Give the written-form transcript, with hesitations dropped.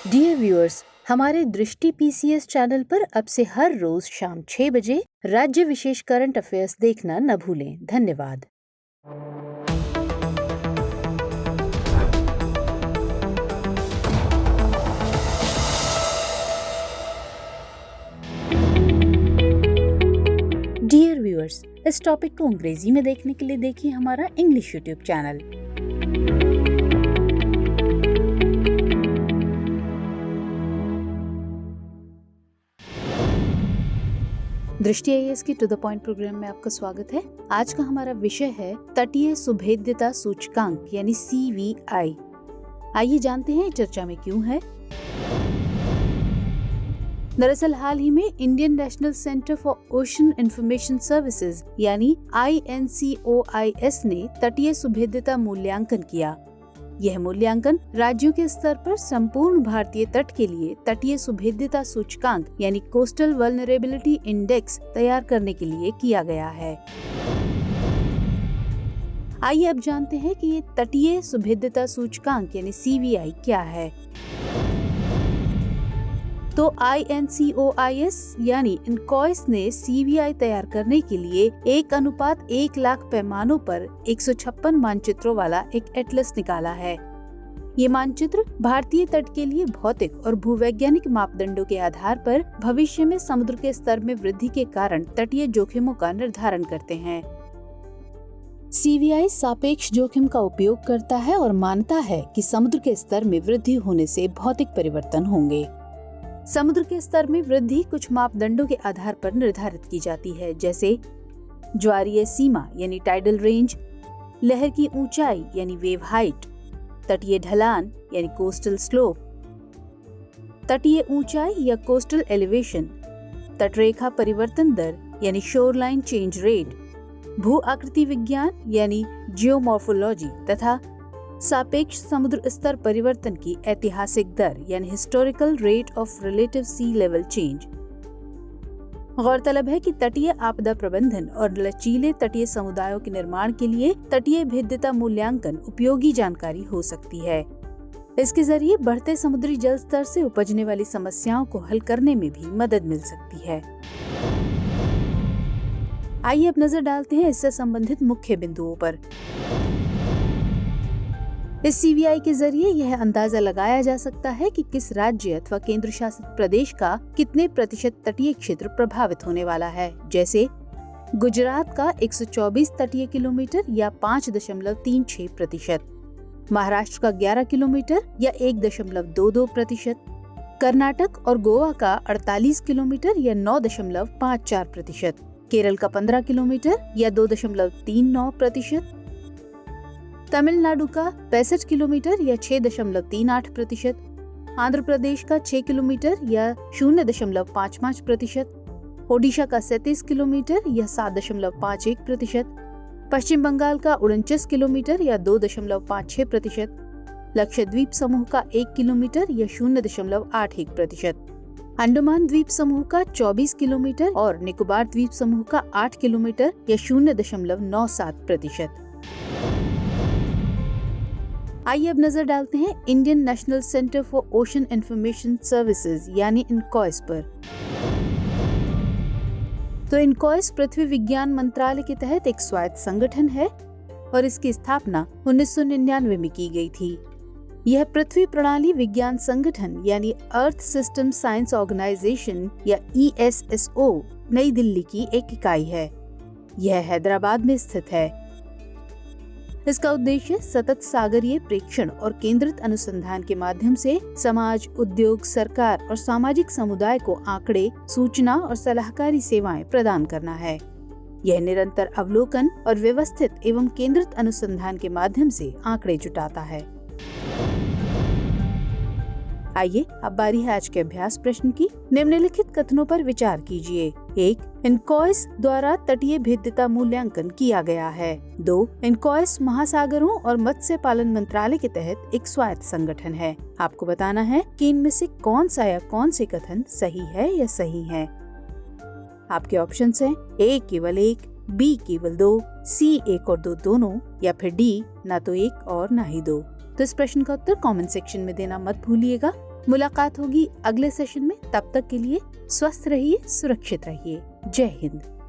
Dear viewers, हमारे दृष्टि PCS channel पर अब से हर रोज शाम 6 बजे राज्य विशेष करंट अफेयर्स देखना न भूलें। धन्यवाद। डियर व्यूअर्स, इस टॉपिक को अंग्रेजी में देखने के लिए देखिए हमारा इंग्लिश यूट्यूब चैनल। दृष्टि आईएएस की टू द पॉइंट प्रोग्राम में आपका स्वागत है। आज का हमारा विषय है तटीय सुभेद्यता सूचकांक यानी CVI। आइए जानते हैं चर्चा में क्यों है। दरअसल हाल ही में Indian national centre for ocean information services यानी INCOIS ने तटीय सुभेद्यता मूल्यांकन किया। यह मूल्यांकन राज्यों के स्तर पर संपूर्ण भारतीय तट के लिए तटीय सुभेद्यता सूचकांक यानी कोस्टल वल्नरेबिलिटी इंडेक्स तैयार करने के लिए किया गया है। आइए अब जानते हैं कि ये तटीय सुभेद्यता सूचकांक यानी CVI क्या है। तो INCOIS यानी इनकॉइस ने CVI तैयार करने के लिए 1:1,00,000 पैमानों पर 156 मानचित्रों वाला एक एटलस निकाला है। ये मानचित्र भारतीय तट के लिए भौतिक और भूवैज्ञानिक मापदंडों के आधार पर भविष्य में समुद्र के स्तर में वृद्धि के कारण तटीय जोखिमों का निर्धारण करते हैं। CVI सापेक्ष जोखिम का उपयोग करता है और मानता है कि समुद्र के स्तर में वृद्धि होने से भौतिक परिवर्तन होंगे। समुद्र के स्तर में वृद्धि कुछ मापदंडों के आधार पर निर्धारित की जाती है, जैसे ज्वारीय सीमा यानी टाइडल रेंज, लहर की ऊंचाई यानी वेव हाइट, तटीय ढलान यानी कोस्टल स्लोप, तटीय ऊंचाई या कोस्टल एलिवेशन, तटरेखा परिवर्तन दर यानी शोरलाइन चेंज रेट, भू आकृति विज्ञान यानी जियोमॉर्फोलॉजी तथा सापेक्ष समुद्र स्तर परिवर्तन की ऐतिहासिक दर यानी historical rate of relative sea level change. गौरतलब है कि तटीय आपदा प्रबंधन और लचीले तटीय समुदायों के निर्माण के लिए तटीय भेद्यता मूल्यांकन उपयोगी जानकारी हो सकती है। इसके जरिए बढ़ते समुद्री जल स्तर से उपजने वाली समस्याओं को हल करने में भी मदद मिल सकती है। आइए अब नजर डालते हैं इससे संबंधित मुख्य बिंदुओं पर। इस CVI के जरिए यह अंदाजा लगाया जा सकता है कि किस राज्य अथवा केंद्र शासित प्रदेश का कितने प्रतिशत तटीय क्षेत्र प्रभावित होने वाला है, जैसे गुजरात का 124 तटीय किलोमीटर या 5.36%, महाराष्ट्र का 11 किलोमीटर या 1.22%, कर्नाटक और गोवा का 48 किलोमीटर या 9.54%, केरल का 15 किलोमीटर या 2.39%, तमिलनाडु का 65 किलोमीटर या 6.38%, आंध्र प्रदेश का 6 किलोमीटर या 0.55%, ओडिशा का 37 किलोमीटर या 7.51%, पश्चिम बंगाल का 49 किलोमीटर या 2.56%, लक्षद्वीप समूह का 1 किलोमीटर या 0.81%, अंडमान द्वीप समूह का 24 किलोमीटर और निकोबार द्वीप समूह का 8 किलोमीटर या 0.97%। आइए अब नजर डालते हैं Indian national centre for ocean information services यानी इनकॉइस पर। तो इनकॉइस पृथ्वी विज्ञान मंत्रालय के तहत एक स्वायत्त संगठन है और इसकी स्थापना 1999 में की गई थी। यह पृथ्वी प्रणाली विज्ञान संगठन यानी अर्थ सिस्टम साइंस ऑर्गेनाइजेशन या ESSO नई दिल्ली की एक इकाई है। यह हैदराबाद में स्थित है। इसका उद्देश्य सतत सागरीय प्रेक्षण और केंद्रित अनुसंधान के माध्यम से समाज, उद्योग, सरकार और सामाजिक समुदाय को आंकड़े, सूचना और सलाहकारी सेवाएं प्रदान करना है। यह निरंतर अवलोकन और व्यवस्थित एवं केंद्रित अनुसंधान के माध्यम से आंकड़े जुटाता है। आइए अब बारी है आज के अभ्यास प्रश्न की। निम्नलिखित कथनों पर विचार कीजिए। 1. इनकॉइस द्वारा तटीय भेद्यता मूल्यांकन किया गया है। 2. इनकॉइस महासागरों और मत्स्य पालन मंत्रालय के तहत एक स्वायत्त संगठन है। आपको बताना है कि इनमें से कौन सा या कौन से कथन सही है या सही है। आपके ऑप्शंस हैं A केवल 1, B केवल 2, C 1 और 2 दोनों, या फिर D ना तो 1 और ना ही 2। तो इस प्रश्न का उत्तर कमेंट सेक्शन में देना मत भूलिएगा। मुलाकात होगी अगले सेशन में। तब तक के लिए स्वस्थ रहिए, सुरक्षित रहिए। जय हिंद।